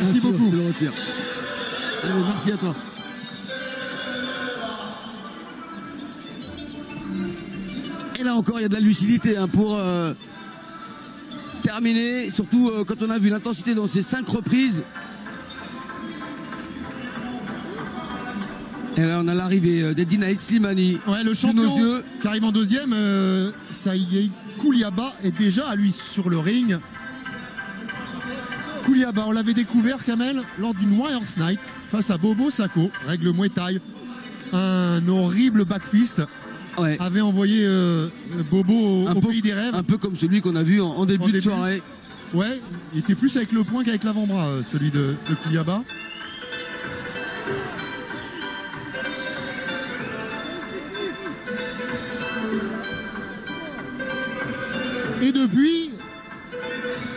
Merci beaucoup. Je le retire. Allez, merci à toi. Et là encore, il y a de la lucidité hein, pour terminer, surtout quand on a vu l'intensité dans ces 5 reprises. Et là, on a l'arrivée d'Eddie Naït Slimani. Ouais, le champion qui arrive en deuxième, Sergei Kouliaba est déjà à lui sur le ring. Kouliaba, on l'avait découvert, Kamel, lors d'une Warriors Night face à Bobo Sacco, règle Muay Thai. Un horrible backfist avait envoyé Bobo au pays des rêves. Un peu comme celui qu'on a vu en début de soirée. Ouais, il était plus avec le poing qu'avec l'avant-bras, celui de Kouliaba. Et depuis,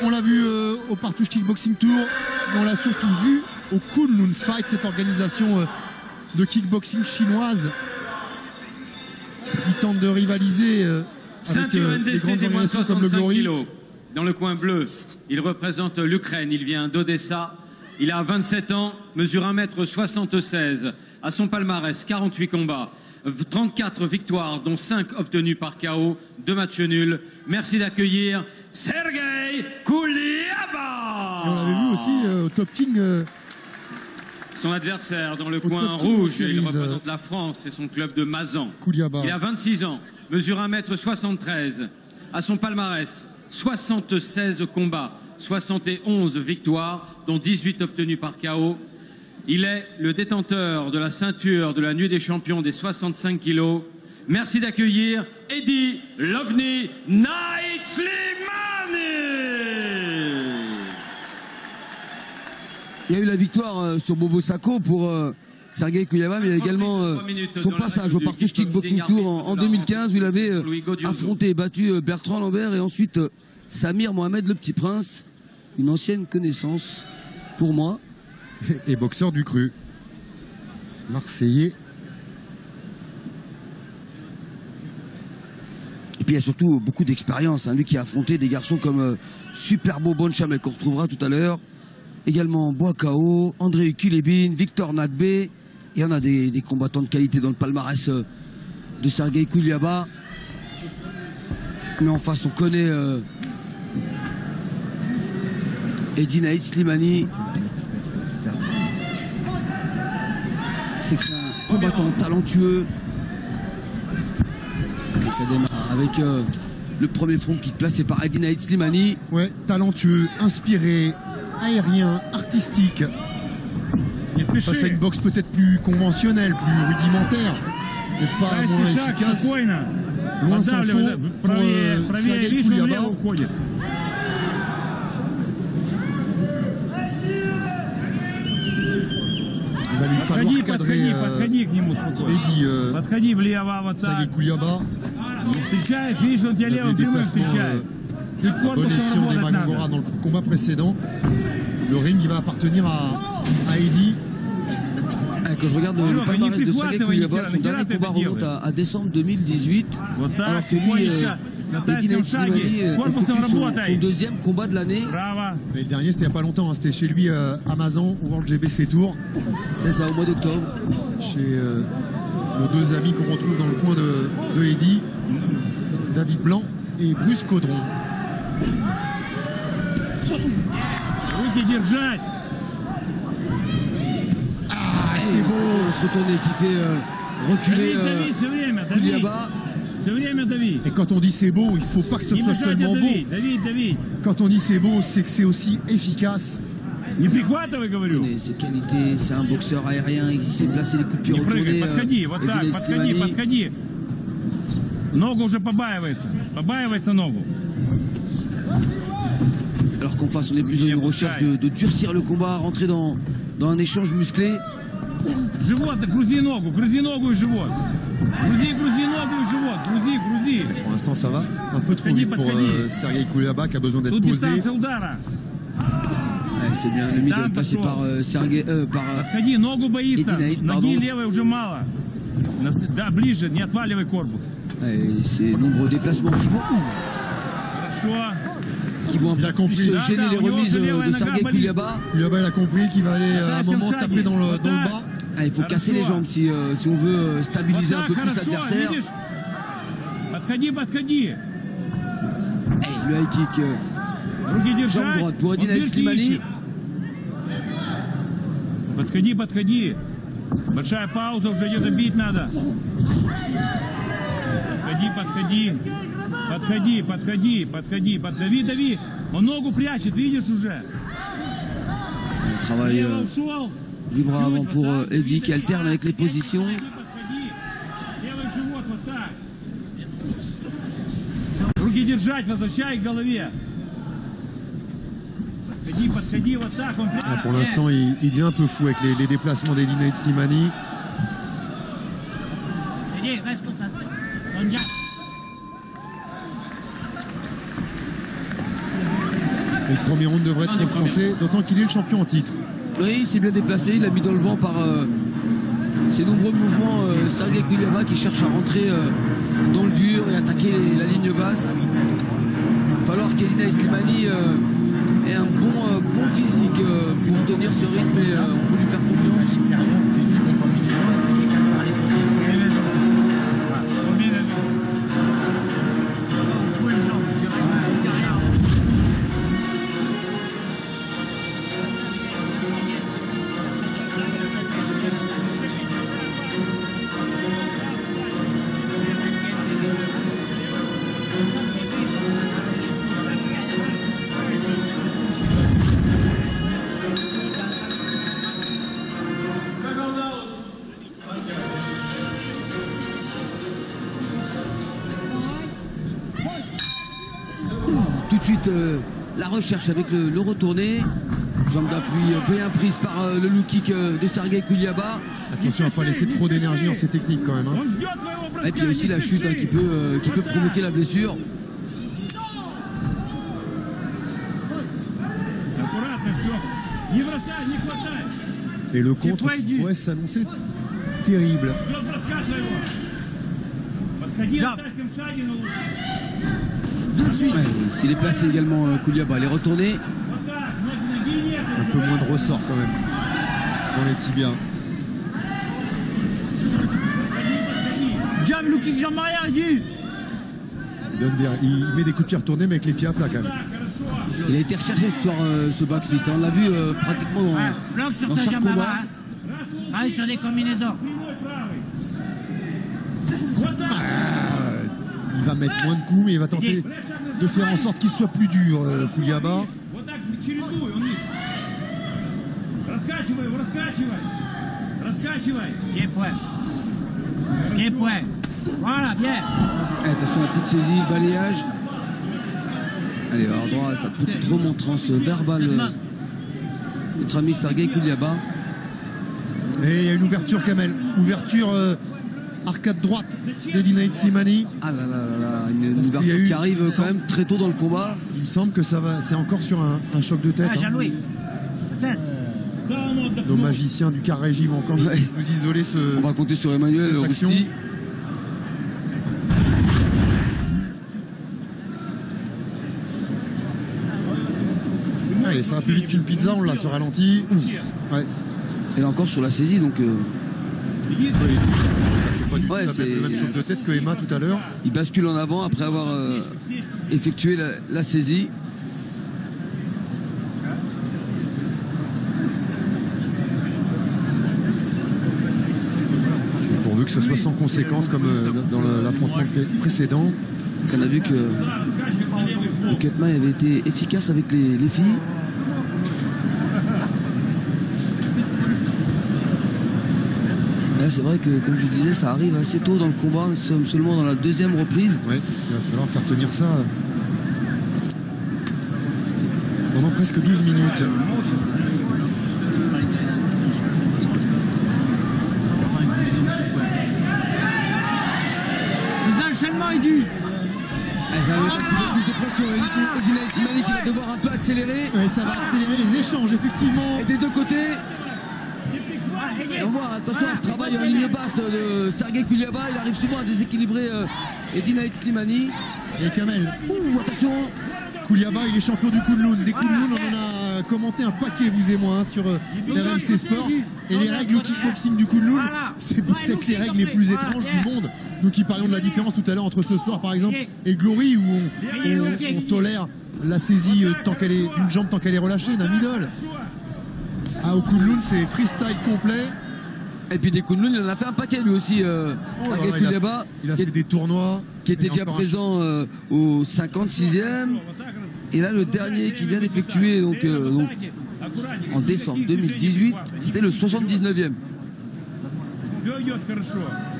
on l'a vu au Partouche Kickboxing Tour, mais on l'a surtout vu au Kunlun Fight, cette organisation de kickboxing chinoise qui tente de rivaliser avec les grandes organisations comme le Glory. Dans le coin bleu, il représente l'Ukraine, il vient d'Odessa. Il a 27 ans, mesure 1,76 m. À son palmarès, 48 combats, 34 victoires, dont 5 obtenues par KO, 2 matchs nuls. Merci d'accueillir Sergei Kouliaba. Et on l'avait vu aussi au Top King. Son adversaire dans le coin rouge, il représente la France et son club de Mazan. Kouliaba. Il a 26 ans, mesure 1,73 m. À son palmarès, 76 combats, 71 victoires, dont 18 obtenues par KO. Il est le détenteur de la ceinture de la nuit des champions des 65 kilos. Merci d'accueillir Eddie Lovni Naït Slimani. Il y a eu la victoire sur Bobo Sacco pour Sergei Kouliaba, mais il y a également son passage au Partouche Kickboxing Tour en 2015 où il avait affronté et battu Bertrand Lambert et ensuite Samir Mohamed le Petit Prince, une ancienne connaissance pour moi. Et boxeur du cru. Marseillais. Et puis il y a surtout beaucoup d'expérience. Hein. Lui qui a affronté des garçons comme Superbo Bonchamel qu'on retrouvera tout à l'heure. Également Boakao, André Kulebin, Victor Nagbé. Il y en a des combattants de qualité dans le palmarès de Sergei Kouliaba. Mais en face, on connaît Eddie Naït Slimani. C'est que c'est un combattant talentueux. Et ça démarre avec le premier front kick placé par Eddie Naït Slimani. Ouais, talentueux, inspiré, aérien, artistique. Face à une boxe peut-être plus conventionnelle, plus rudimentaire, mais pas moins efficace. Loin s'en faut pour Sergei Kouliaba. Il va lui falloir cadrer Eddie Sergei Kouliaba. Il avait eu des placements à bon escient des Magongora dans le combat précédent. Le ring il va appartenir à Eddie. Quand je regarde le palmarès de Sergei Kouliaba, son dernier combat remonte à décembre 2018, alors que lui, Eddie Naït Slimani effectue son deuxième combat de l'année. Mais le dernier c'était il n'y a pas longtemps, hein. C'était chez lui à Mazan, au World GBC Tour. C'est ça, au mois d'octobre. Chez nos deux amis qu'on retrouve dans le coin de Eddie, David Blanc et Bruce Caudron. C'est beau, se retourner qui fait reculer Kouliaba. Et quand on dit c'est beau, il ne faut pas que ce soit seulement beau. Quand on dit c'est beau, c'est que c'est aussi efficace. Il connaît ses qualités, c'est un boxeur aérien, il sait placer les coups de pied retournés. Alors qu'en face, on est plus dans une recherche de durcir le combat, rentrer dans un échange musclé. Pour l'instant, ça va un peu trop vite pour Sergei Kouliaba qui a besoin d'être posé. C'est bien le middle passé par Sergei, par Eddie Naït, pardon. Ces nombreux déplacements qui vont. qui vont un peu plus gêner les remises de Sergei Kouliaba. Kouliaba, il a compris qu'il va aller à un moment taper dans le bas. Ah, il faut casser les jambes si on veut stabiliser un peu plus l'adversaire. Le high kick. Jambe droite pour Edina Slimani. Подходи. Большая пауза, уже идет, бить надо. Подходи. Дави. Он ногу прячет, видишь уже. Travail du bras avant pour Eddy qui alterne avec les positions. Руки держать, возвращай к голове. Подходи, вот так, он прячет. Pour l'instant, il devient un peu fou avec les déplacements d'Edina Slimani. Reste comme ça. Bonne jatte. Le premier round devrait être pour le Français, d'autant qu'il est le champion en titre. Oui, il s'est bien déplacé, il a mis dans le vent par ses nombreux mouvements Sergei Kouliaba qui cherche à rentrer dans le dur et attaquer la ligne basse. Il va falloir qu'Edina Slimani ait un bon physique pour tenir ce rythme et on peut lui faire confiance. Tout de suite la recherche avec le retourné. Jambe d'appui bien prise par le low kick de Sergei Kouliaba. Attention à ne pas laisser trop d'énergie dans ces techniques quand même. Hein. Et puis il y a aussi la chute qui peut provoquer la blessure. Et le contre pourrait s'annoncer terrible. De suite. Ouais, s'il est placé également Kouliaba, elle est retournée. Un peu moins de ressort quand même dans les tibias. Jab, look kick, jambe arrière, Eddy. Il met des coups de pied retournés mais avec les pieds à plat quand même. Il a été recherché ce soir ce backfist. On l'a vu pratiquement dans chaque combat. Allez sur les combinaisons. Il va mettre moins de coups mais il va tenter de faire en sorte qu'il soit plus dur, Kouliaba. Bien point. Voilà, bien. Attention à toute saisie, balayage. Allez, alors droit à sa petite remontrance verbale. Notre ami Sergei Kouliaba. Et il y a une ouverture, Kamel. Ouverture arcade droite d'Edina Slimani. Ah là là là, une ouverture qui arrive quand même très tôt dans le combat. Il me semble que c'est encore sur un choc de tête. Ah, Jean-Louis. Peut-être. Nos magiciens du Carrégie vont encore nous isoler ce. On va compter sur Emmanuel Rousti. Allez, ça va plus vite qu'une pizza, on l'a se ralentit. Ouais. Elle est encore sur la saisie, donc. Oui. C'est pas du tout le même choc de tête que Emma tout à l'heure. Il bascule en avant après avoir effectué la saisie. Pourvu que ce soit sans conséquence comme dans l'affrontement précédent. On a vu que Ketman avait été efficace avec les filles. Là, c'est vrai que, comme je disais, ça arrive assez tôt dans le combat. Nous sommes seulement dans la deuxième reprise. Oui, il va falloir faire tenir ça pendant presque 12 minutes. Les enchaînements, Eddy. Ça va mettre un petit peu plus de pression. Edina Slimani qui va devoir un peu accélérer. Oui, ça va accélérer les échanges, effectivement. Et des deux côtés. Et on voit, attention à ce travail en ligne basse de Sergei Kouliaba. Il arrive souvent à déséquilibrer Edina Slimani. Et Kamel. Ouh, attention. Kouliaba, il est champion du Kunlun. Des Kunlun, on en a commenté un paquet, vous et moi, sur RMC Sport. Et les règles au kickboxing du Kunlun, c'est peut-être les règles les plus étranges du monde. Nous qui parlions de la différence tout à l'heure entre ce soir, par exemple, et le Glory, où on tolère la saisie d'une jambe tant qu'elle est relâchée, d'un middle. Ah, au Kunlun, c'est freestyle complet. Et puis des Kunlun, il en a fait un paquet lui aussi. Sergei Kouliaba, il a fait des tournois. Qui était déjà présent au 56e. Et là, le dernier qui vient d'effectuer donc, en décembre 2018, c'était le 79e.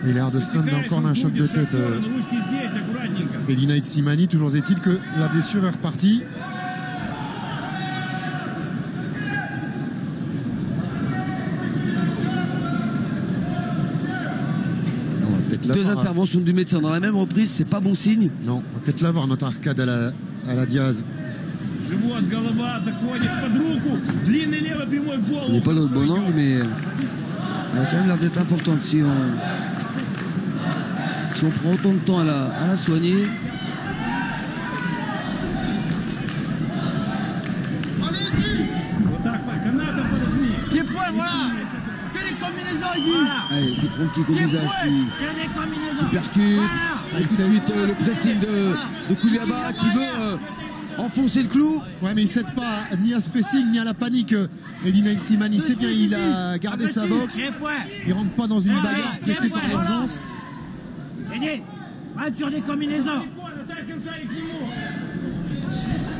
Il a l'air de se prendre encore d'un choc de tête. Medina Slimani, toujours est-il que la blessure est repartie. Deux interventions du médecin dans la même reprise, c'est pas bon signe. Non, on va peut-être l'avoir notre arcade à la Diaz. Il n'est pas dans le bon angle, mais elle a quand même l'air d'être importante si on prend autant de temps à la soigner. Pied-point, voilà. Que les combinaisons, il dit. Allez, c'est Franck qui au visage qui percute. Et ensuite le pressing de Kouliaba qui veut enfoncer le clou. Ouais, mais il ne cède pas ni à ce pressing ni à la panique. Medina Slimani, c'est bien, il a gardé sa boxe. Il rentre pas dans une bagarre pressée par l'urgence. Reste sur des combinaisons.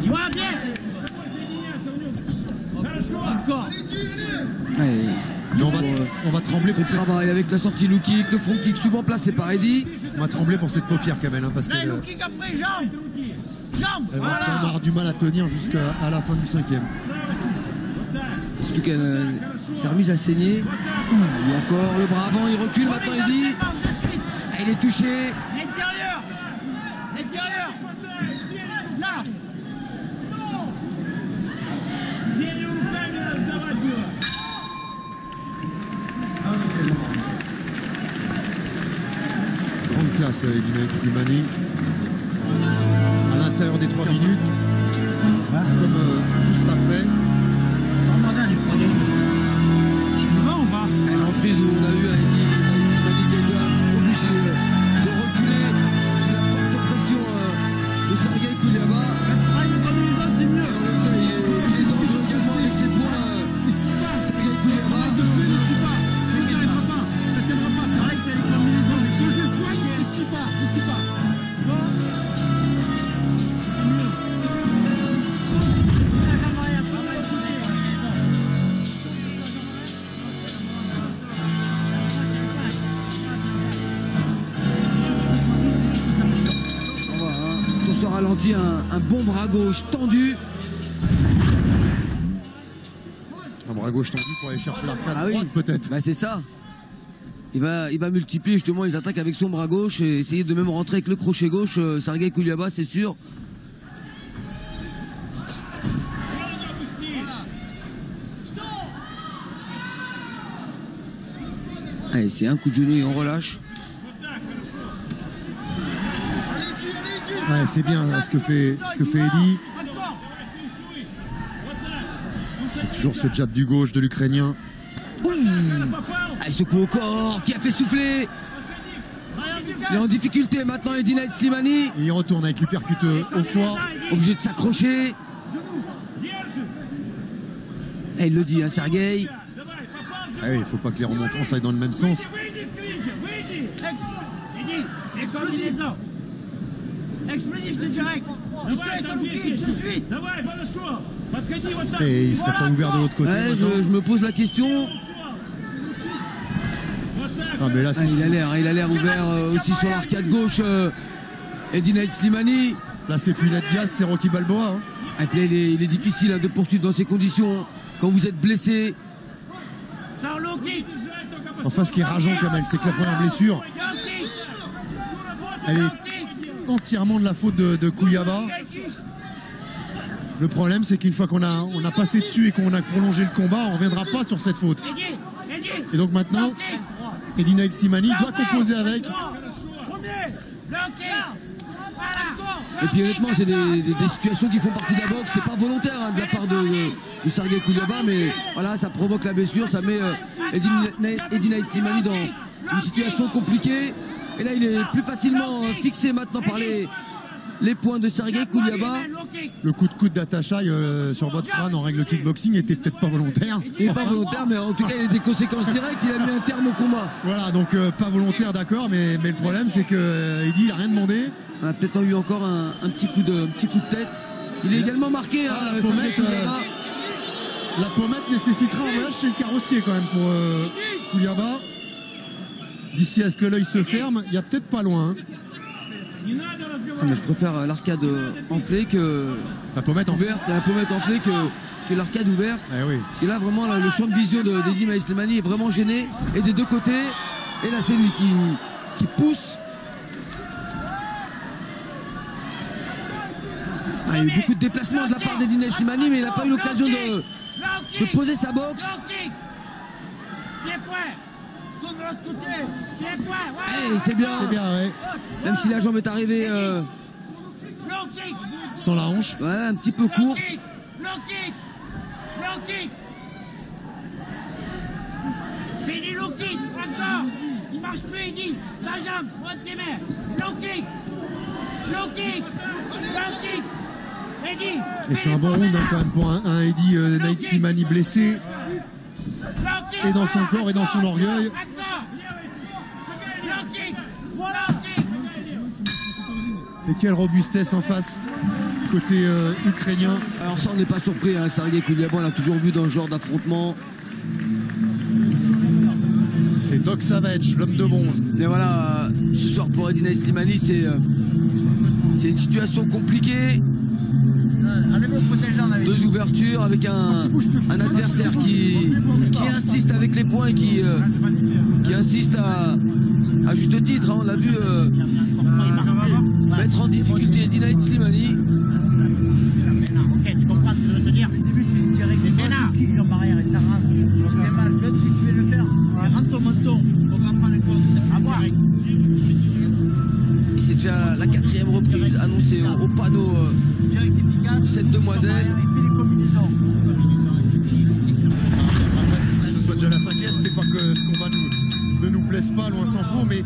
Il va bien. Encore. Allez. On va trembler pour ce travail avec la sortie low kick, le front kick souvent placé par Eddy. On va trembler pour cette paupière Kamel, parce que low kick après jambe. Elle va avoir du mal à tenir jusqu'à la fin du 5e. Surtout qu'elle s'est remise à saigner. Et encore le bras avant, il recule maintenant Eddy. Il est touché. L'intérieur. Là. Grande classe, Medina Slimani. À l'intérieur des 3 minutes, comme juste après. Elle est en prise où on a eu Eddy Slimani qui a été obligé de reculer sous la forte pression de Sergei Kouliaba. C'est mieux. Et on le sait, il est dangereux également avec ses points. Sergei Kouliaba. Ça tiendra pas. C'est vrai que c'est les combinaisons. Mais je le soigne, mais il suit pas. Sur ce ralenti, un bon bras gauche tendu. Un bras gauche tendu pour aller chercher l'arcade droite peut-être. Bah c'est ça. Il va multiplier justement les attaques avec son bras gauche et essayer de même rentrer avec le crochet gauche. Sergei Kouliaba, c'est sûr. Allez, c'est un coup de genou et on relâche. Ouais, c'est bien ce que fait Eddy. C'est toujours ce jab du gauche de l'Ukrainien. Ce coup au corps qui a fait souffler. Il est en difficulté maintenant Medina Slimani. Et il retourne avec l'uppercut au foie. Obligé de s'accrocher. Et il le dit, hein, Sergei. Ah oui, il ne faut pas que les remontrances aillent dans le même sens. Explosif, c'est direct. Je suis. Et il ne serait pas ouvert de l'autre côté. Ouais, je me pose la question. Ah, mais là, il a l'air ouvert aussi sur l'arcade gauche. Medina Slimani. Là, c'est Trinidad Diaz, c'est Rocky Balboa. Hein. Et puis, il est difficile de poursuivre dans ces conditions quand vous êtes blessé. Enfin, ce qui est rageant quand même, c'est que la première blessure, elle est entièrement de la faute de Kouliaba. Le problème, c'est qu'une fois qu'on a passé dessus et qu'on a prolongé le combat, on ne reviendra pas sur cette faute. Et donc maintenant, Medina Slimani doit composer avec. Et puis honnêtement, c'est des situations qui font partie de la boxe. C'était pas volontaire hein, de la part de Sergei Kouliaba, mais voilà, ça provoque la blessure, ça met Eddie Naitzimani dans une situation compliquée. Et là, il est plus facilement fixé maintenant par les points de Sergei Kouliaba. Le coup de coude d'Atachai sur votre crâne en règle kickboxing était peut-être pas volontaire. Il n'est pas volontaire, mais en tout cas, il a des conséquences directes. Il a mis un terme au combat. Voilà, donc pas volontaire, d'accord, mais le problème, c'est que Eddie, il a rien demandé. On a peut-être eu encore un petit coup de tête. Il est également marqué. La pommette nécessitera un voyage chez le carrossier quand même pour Kouliaba. D'ici à ce que l'œil se ferme, il n'y a peut-être pas loin. Mais je préfère l'arcade enflée que la pommette ouverte. La pommette enflée que l'arcade ouverte. Eh oui. Parce que là, vraiment, là, le champ de vision d'Eddie Naitzimani est vraiment gêné. Et des deux côtés. Et là, c'est lui qui pousse. Ah, il y a eu beaucoup de déplacements de la part d'Eddie Naitzimani, mais il n'a pas eu l'occasion de poser sa boxe. C'est bien. C'est bien, ouais. Même si la jambe est arrivée sans la hanche. Ouais, un petit peu courte. Fini low kick, encore. Il marche plus, Eddie. Sa jambe, droite tes mains. Low kick. Low kick. Low kick. Eddie. Et c'est un bon round hein, quand même pour un Eddie Naitzimani blessé. Et dans son corps et dans son orgueil. Et quelle robustesse en face côté ukrainien. Alors ça on n'est pas surpris, hein, Sergei Kouliaba on l'a toujours vu dans ce genre d'affrontement. C'est Doc Savage, l'homme de bronze. Mais voilà, ce soir pour Eddie Naitzimani c'est une situation compliquée. Deux ouvertures avec un adversaire qui insiste avec les points et qui insiste à juste titre. Hein, on l'a vu mettre en difficulté Eddie Naitzimani. Ok, tu comprends ce que je veux te dire. Au début, c'est Bénard. Qui en barrière et ça rentre. Tu fais mal, tu veux le faire. Rentre ton menton. On va prendre le compte. À voir. C'est déjà la 4e reprise annoncée au panneau de cette demoiselle. Après, que ce soit déjà la 5e, c'est pas que ce combat ne nous plaise pas, loin s'en faut, mais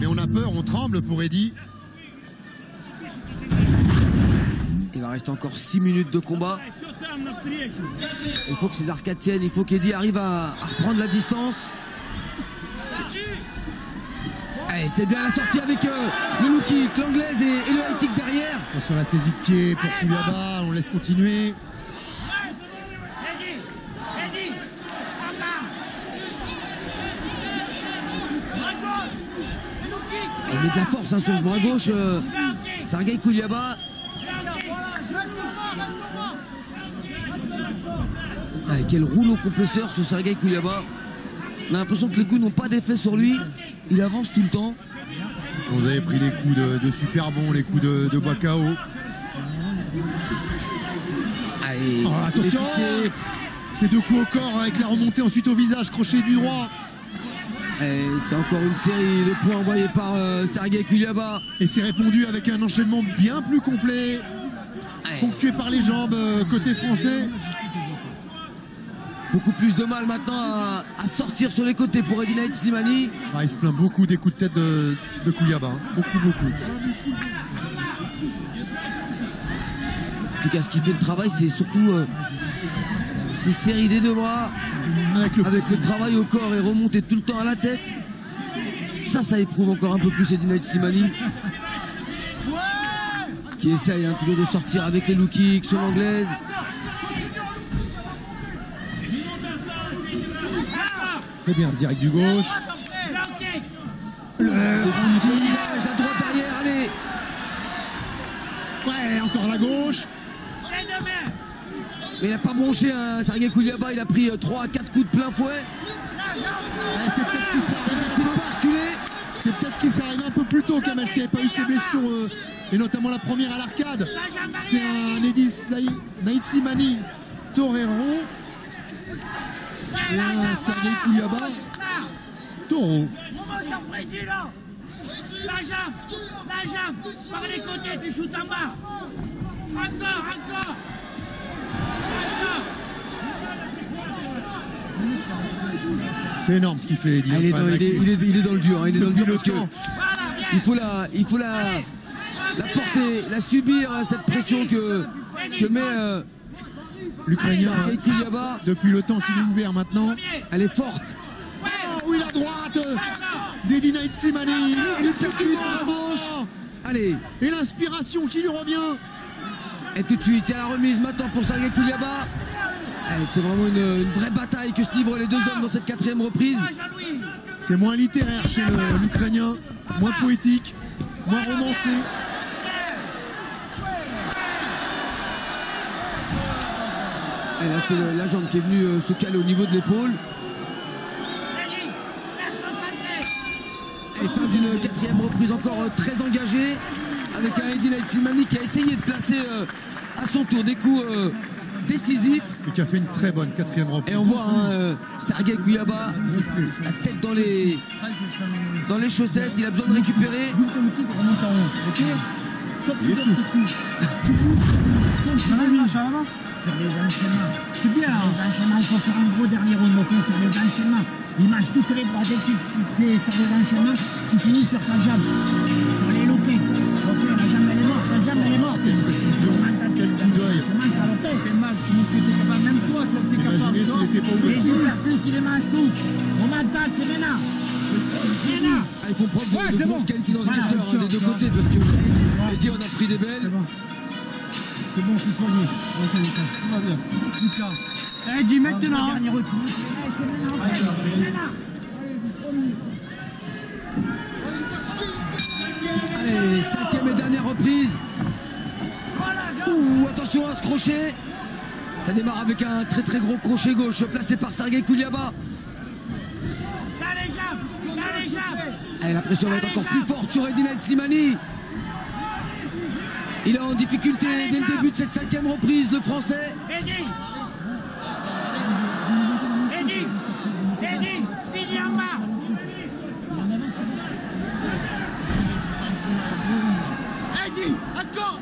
on a peur, on tremble pour Eddie. Il va rester encore 6 minutes de combat. Il faut que ces arcades tiennent, il faut qu'Eddie arrive à reprendre la distance. C'est bien la sortie avec le low kick, l'anglaise et le high kick derrière. Sur la saisie de pied pour Kouliaba, on laisse continuer. Il met de la force hein, sur ce bras gauche, Sergei Kouliaba. Quel rouleau compresseur sur Sergei Kouliaba. On a l'impression que les coups n'ont pas d'effet sur lui. Il avance tout le temps. Vous avez pris les coups de super bon, les coups de Bakao. Allez, oh, attention, ces deux coups au corps avec la remontée ensuite au visage, crochet du droit. C'est encore une série de points envoyés par Sergei Kouliaba. Et c'est répondu avec un enchaînement bien plus complet. Ponctué par les jambes côté français. Beaucoup plus de mal maintenant à sortir sur les côtés pour Eddie Naitzimani. Il se plaint beaucoup des coups de tête de Kouliaba. Hein. Beaucoup. En tout cas, ce qui fait le travail, c'est surtout ces séries des deux bras. Avec le travail au corps et remonter tout le temps à la tête. Ça éprouve encore un peu plus Eddie Naitzimani. Qui essaye hein, toujours de sortir avec les low kicks, son anglaise. Très bien, direct du gauche. Le visage, la droite derrière, allez. Ouais, encore la gauche. Mais il n'a pas bronché, hein, Sergei Kouliaba, il a pris 3 à 4 coups de plein fouet. C'est peut-être ce qui serait arrivé un peu plus tôt, Kamel, s'il n'y avait pas eu ses blessures, et notamment la première à l'arcade. C'est un Eddie Naitzimani Torero. Et un Sergei Kouliaba Toro. La jambe, par les côtés, tu shootes en bas. Encore. C'est énorme ce qu'il fait, Eddie. Il est dans le dur, il est dans le dur parce que Voilà, il faut la porter, la subir, cette pression que met l'Ukrainien, Sergei Kouliaba. depuis le temps qu'il est ouvert maintenant. Elle est forte. Oh, oui, la droite d'Eddie Slimani. Il percute à gauche. Allez, Et l'inspiration qui lui revient. et tout de suite, il y a la remise maintenant pour Sergei Kouliaba. C'est vraiment une vraie bataille que se livrent les deux hommes dans cette 4e reprise. C'est moins littéraire chez l'Ukrainien, moins poétique, moins romancé. Et là, c'est la jambe qui est venue se caler au niveau de l'épaule. Et fin d'une 4e reprise encore très engagée, avec un Eddie Slimani qui a essayé de placer à son tour des coups décisifs. Et qui a fait une très bonne 4e reprise. Et on voit Sergei Kouliaba, la tête dans les chaussettes, il a besoin de récupérer. Il est souple. Sur les enchaînements. C'est bien. Sur les enchaînements, il faut faire un gros dernier remoté sur les enchaînements. Il mange toutes les droites et sur les enchaînements, il finit sur sa jambe. Sur les loquets. Ok, la jambe elle est morte. La jambe elle est morte. Quel coup d'œil. Tu manques à l'hôtel. T'es mal, tu montres que t'es capable. Même toi, tu es capable. Imaginez s'il n'était pas ouvert. Les hypercutes, ils les mangent tous. Au mental, c'est maintenant. Ils font preuve de grosse qualité d'encaisseur des deux côtés parce que Eddie on a pris des belles. C'est bon, tu sois bien. Tout va bien. Lucas. Eddie, maintenant. Dernier retour. Allez, 5e et dernière reprise. Ouh, attention à ce crochet. Ça démarre avec un très très gros crochet gauche placé par Sergei Kouliaba. Allez, la pression va être encore plus forte sur Eddie Slimani. Il est en difficulté dès le début de cette 5e reprise, le français. Eddie, finis en bas. Eddie, encore.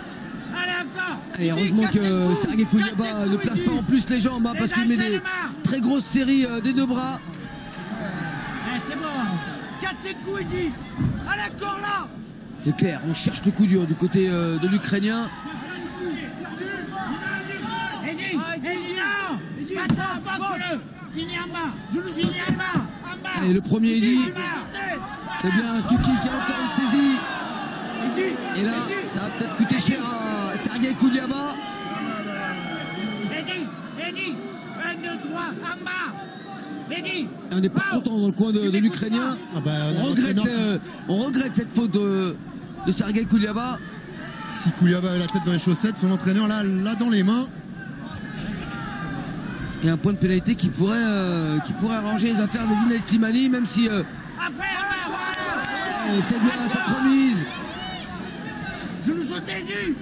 Allez, encore. Et heureusement que Sergei Kouliaba ne place pas en plus les jambes parce qu'il met des très grosses séries des deux bras. C'est bon. 4-7 coups, Eddie. Allez, encore là. C'est clair, on cherche le coup dur du côté de l'Ukrainien. Eddie, non. Attends, boxe-le. Finis en bas. Finis en bas. Allez, le premier Eddie. C'est bien Stucky qui a encore une saisie. Et là, ça va peut-être coûter cher à Sergei Kouliaba. Eddie, 1, 2, 3, en bas. Eddie. Et on n'est pas content dans le coin de l'Ukrainien. Ah bah, on regrette cette faute de Sergei Kouliaba. Si Kouliaba a la tête dans les chaussettes, son entraîneur l'a dans les mains. Et un point de pénalité qui pourrait arranger les affaires d'Eddie Slimani, même si c'est bien cette remise. Je nous sautais du.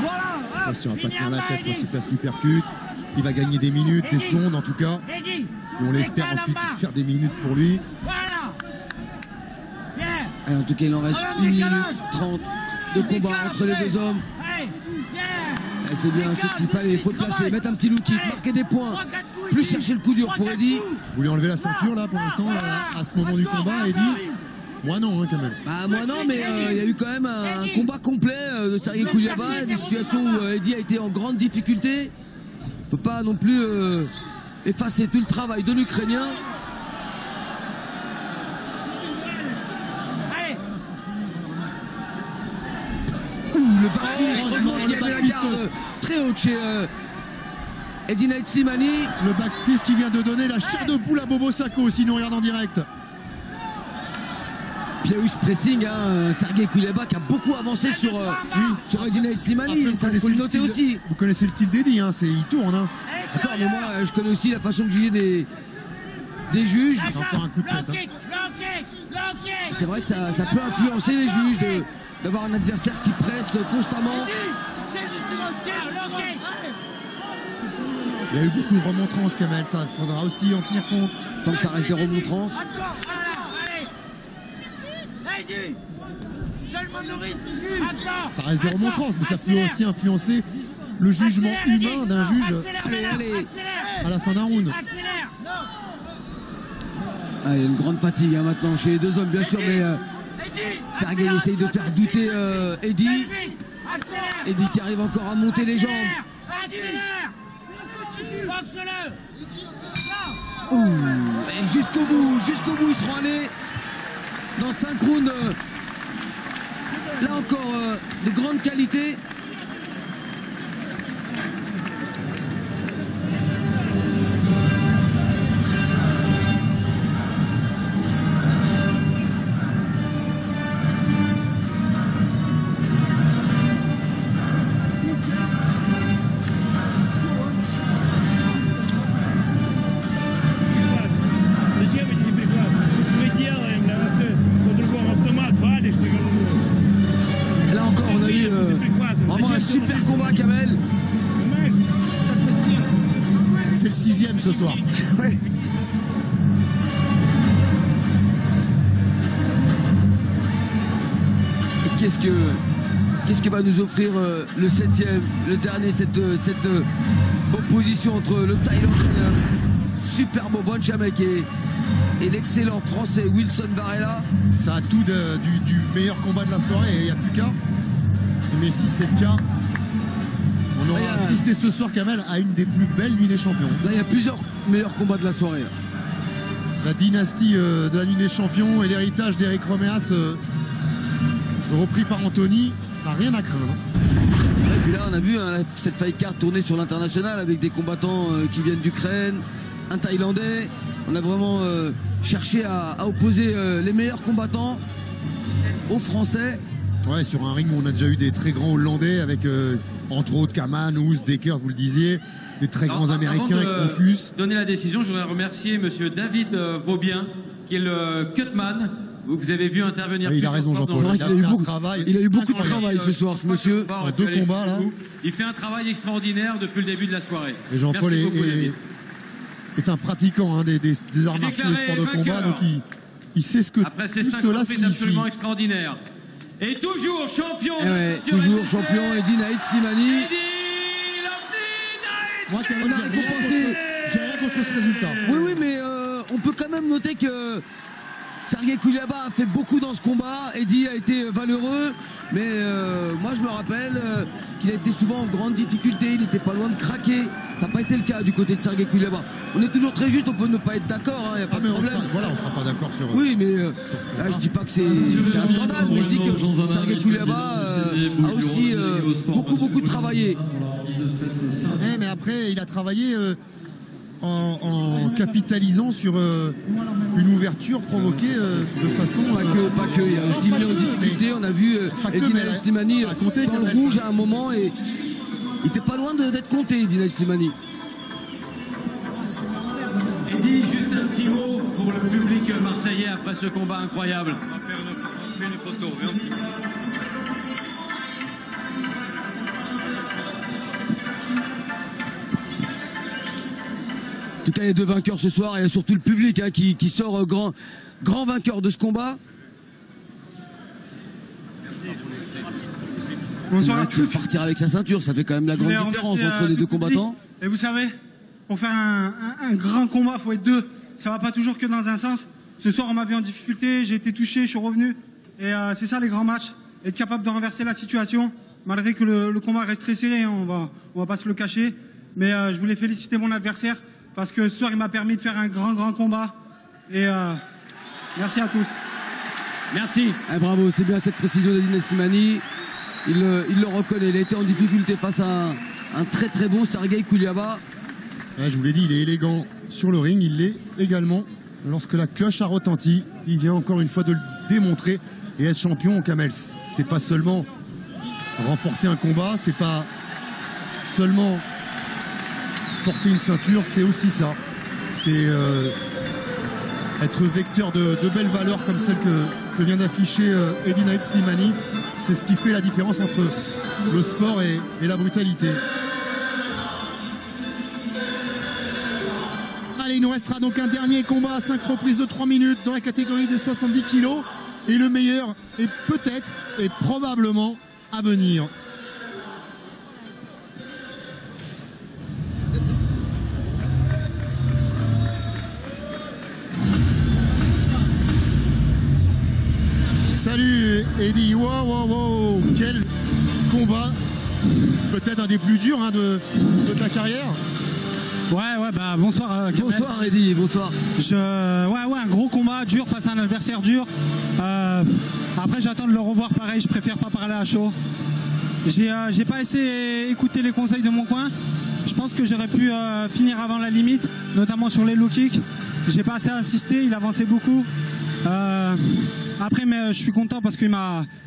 Voilà. Attention à pas tenir la tête quand il place l'uppercut. Il va gagner des minutes, des secondes en tout cas. Et on l'espère ensuite faire des minutes pour lui. Voilà. Et en tout cas, il en reste 1 minute 30 de combat entre les deux hommes. Et c'est bien ce qu'il fallait. Il faut placer, mettre un petit low kick, marquer des points. Plus chercher le coup dur pour Eddie. Vous voulez enlever la ceinture là pour l'instant à ce moment du combat, Eddie? Moi non, hein, quand même. Bah, moi non, mais il y a eu quand même un combat complet de Sergei Kouliaba, des situations où Eddie a été en grande difficulté. On ne peut pas non plus effacer tout le travail de l'Ukrainien. Le backfist, il y avait la garde très haute chez Eddie Slimani. Le backfist qui vient de donner la chair de poule à Bobo Sacco, si nous regardons en direct. Piaus pressing, Sergei Kouliaba qui a beaucoup avancé sur Eddie Slimani, ça faut le noter aussi. Vous connaissez le style d'Eddie, hein, il tourne. Hein. D'accord, mais moi je connais aussi la façon de juger des juges. Encore un coup de tête. C'est vrai que ça peut influencer les juges d'avoir un adversaire qui presse constamment. Il y a eu beaucoup de remontrances, Kamel, ça faudra aussi en tenir compte. Tant que ça reste des remontrances. Ça reste des remontrances, mais ça peut aussi influencer le jugement humain d'un juge à la fin d'un round. Ah, il y a une grande fatigue hein, maintenant chez les deux hommes, bien sûr, mais Sergueï essaye de faire douter Eddy. Eddy qui arrive encore à monter les jambes. Et jusqu'au bout, ils seront allés dans 5 rounds. Là encore, de grande qualité. C'est le 6e ce soir. Ouais. Qu'est-ce que va nous offrir le 7e, le dernier, cette opposition entre le Thaïlandais, super beau Bonchamek et l'excellent français Wilson Varela. Ça a tout du meilleur combat de la soirée, il n'y a plus qu'à. Mais si c'est le cas, on aura assisté ce soir, Kamel, à une des plus belles nuits des champions. Là, il y a plusieurs meilleurs combats de la soirée. La dynastie de la nuit des champions et l'héritage d'Eric Romeas, repris par Anthony, n'a rien à craindre. Et puis là, on a vu cette fight card tourner sur l'international avec des combattants qui viennent d'Ukraine, un Thaïlandais. On a vraiment cherché à opposer les meilleurs combattants aux Français. Ouais, sur un ring où on a déjà eu des très grands Hollandais avec entre autres Kaman, Ouz, Decker, vous le disiez, des très grands Américains avec Confus. Donner la décision, je voudrais remercier monsieur David Vaubien, qui est le cutman. Vous avez vu intervenir. Il a raison, Jean-Paul. Il a eu beaucoup de travail ce soir, ce monsieur. Deux combats là. Il fait un travail extraordinaire depuis le début de la soirée. Et Jean-Paul est un pratiquant des arts martiaux et sports de combat, donc il sait ce que après ces 5 cela reprises signifie. Absolument extraordinaire. Et toujours champion. Toujours champion, Eddy Naït Slimani. Moi, quand même, j'ai rien contre ce résultat. Oui, mais on peut quand même noter que Sergueï Kouliaba a fait beaucoup dans ce combat. Eddy a été valeureux, mais moi je me rappelle qu'il a été souvent en grande difficulté. Il n'était pas loin de craquer. Ça n'a pas été le cas du côté de Sergueï Kouliaba. On est toujours très juste, on peut ne pas être d'accord, il n'y a pas de problème. On sera pas d'accord sur. Oui, mais là je dis pas que c'est un scandale, mais je dis que Sergueï Kouliaba a aussi beaucoup travaillé. Mais après, il a travaillé en capitalisant sur une ouverture provoquée de façon... Pas que, il y a aussi mis en difficulté, on a vu Eddy Naït Slimani dans le rouge à un moment et il était pas loin d'être compté, Eddy Naït Slimani. Eddy, juste un petit mot pour le public marseillais après ce combat incroyable. On va faire une photo, viens. En tout cas, il y a deux vainqueurs ce soir et surtout le public qui sort grand vainqueur de ce combat. Bonsoir à tous. Partir avec sa ceinture, ça fait quand même la grande différence entre les deux combattants. Et vous savez, pour faire un grand combat, il faut être deux. Ça va pas toujours que dans un sens. Ce soir, on m'a vu en difficulté, j'ai été touché, je suis revenu. Et c'est ça les grands matchs. Être capable de renverser la situation, malgré que le combat reste très serré, hein, on va pas se le cacher. Mais je voulais féliciter mon adversaire. Parce que ce soir, il m'a permis de faire un grand combat. Et merci à tous. Merci. Bravo, c'est bien cette précision d'Eddy Naït Slimani. Il le reconnaît, il a été en difficulté face à un très bon Sergueï Kouliaba. Ouais, je vous l'ai dit, il est élégant sur le ring. Il l'est également lorsque la cloche a retenti. Il vient encore une fois de le démontrer. Et être champion, Kamel, c'est pas seulement remporter un combat, c'est pas seulement porter une ceinture, c'est aussi ça. C'est être vecteur de belles valeurs comme celle que vient d'afficher Eddy Naït Slimani. C'est ce qui fait la différence entre le sport et la brutalité. Allez, il nous restera donc un dernier combat à 5 reprises de 3 minutes dans la catégorie des 70 kilos. et le meilleur est peut-être et probablement à venir. Salut Eddy, wow, quel combat, peut-être un des plus durs hein, de ta carrière. Ouais, bah bonsoir. Bonsoir Eddy, bonsoir. Ouais, un gros combat dur face à un adversaire dur. Après j'attends de le revoir pareil, je préfère pas parler à chaud. J'ai pas assez écouté les conseils de mon coin. Je pense que j'aurais pu finir avant la limite, notamment sur les low kicks. J'ai pas assez insisté, il avançait beaucoup. Après, mais je suis content parce que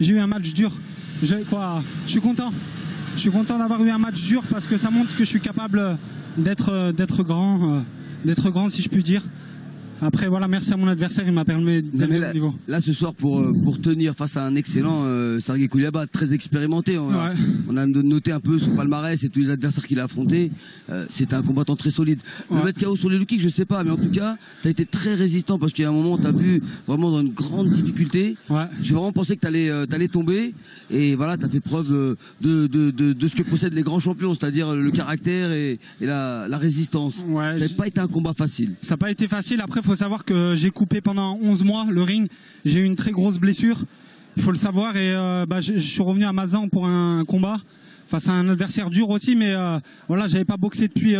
j'ai eu un match dur. Je suis content. Je suis content d'avoir eu un match dur parce que ça montre que je suis capable d'être grand, si je puis dire. Après, voilà, merci à mon adversaire, il m'a permis d'aller au niveau. Là, ce soir, pour tenir face à un excellent Sergey Kouliaba, très expérimenté, on a noté un peu son palmarès et tous les adversaires qu'il a affrontés. C'était un combattant très solide. Le mettre KO sur les low kicks, je sais pas, mais en tout cas, tu as été très résistant parce qu'il y a un moment, tu as vu vraiment dans une grande difficulté. J'ai vraiment pensé que tu allais tomber et voilà, tu as fait preuve de ce que possèdent les grands champions, c'est-à-dire le caractère et la résistance. Ça n'a pas été un combat facile. Ça n'a pas été facile. Après, il faut savoir que j'ai coupé pendant 11 mois le ring. J'ai eu une très grosse blessure. Il faut le savoir. Et je suis revenu à Mazan pour un combat face à un adversaire dur aussi. Mais voilà, j'avais pas boxé depuis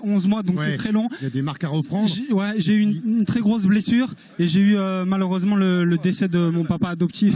11 mois, donc c'est très long. Il y a des marques à reprendre. J'ai eu une très grosse blessure et j'ai eu malheureusement le décès de mon papa adoptif.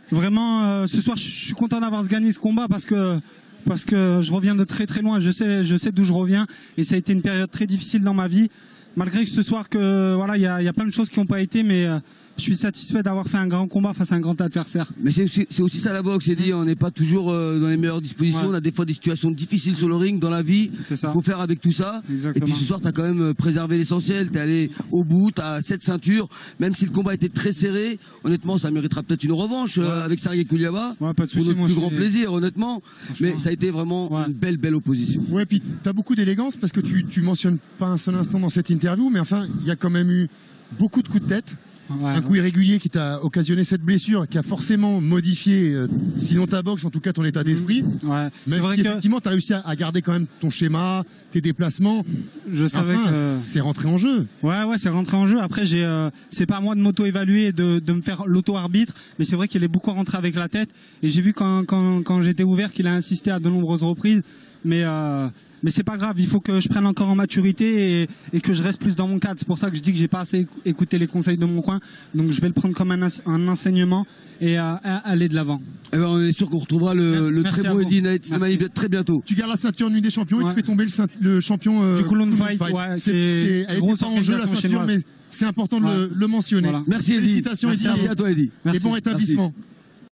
Vraiment, ce soir, je suis content d'avoir gagné ce combat parce que je reviens de très très loin. Je sais d'où je reviens et ça a été une période très difficile dans ma vie. Malgré que ce soir, il y a plein de choses qui n'ont pas été, mais je suis satisfait d'avoir fait un grand combat face à un grand adversaire. Mais c'est aussi ça la boxe, c'est dit, on n'est pas toujours dans les meilleures dispositions, on a des fois des situations difficiles sur le ring, dans la vie, il faut faire avec tout ça. Exactement. Et puis ce soir, tu as quand même préservé l'essentiel, tu es allé au bout, tu as 7 ceintures, même si le combat était très serré, honnêtement, ça méritera peut-être une revanche avec Sergey Kouliaba, pas de souci, pour notre plus grand plaisir, honnêtement, mais ça a été vraiment une belle opposition. Ouais, puis tu as beaucoup d'élégance parce que tu mentionnes pas un seul instant dans cette interview, mais enfin, il y a quand même eu beaucoup de coups de tête. Un coup irrégulier qui t'a occasionné cette blessure, qui a forcément modifié, sinon ta boxe, en tout cas ton état d'esprit. Même si effectivement tu as réussi à garder quand même ton schéma, tes déplacements. Je savais que c'est rentré en jeu. Ouais, c'est rentré en jeu. Après, c'est pas à moi de m'auto-évaluer et de me faire l'auto-arbitre, mais c'est vrai qu'il est beaucoup rentré avec la tête. Et j'ai vu quand j'étais ouvert qu'il a insisté à de nombreuses reprises. Mais c'est pas grave, il faut que je prenne encore en maturité et que je reste plus dans mon cadre. C'est pour ça que je dis que j'ai pas assez écouté les conseils de mon coin. Donc je vais le prendre comme un enseignement et aller de l'avant. Eh ben, on est sûr qu'on retrouvera le très beau Eddy Naïm très bientôt. Tu gardes la ceinture Nuit des Champions et tu fais tomber le champion du Kulon Fight. Elle était pas en jeu la ceinture, mais c'est important de le mentionner. Merci Eddy. Félicitations Eddy. Merci à toi Eddy. Et bon rétablissement.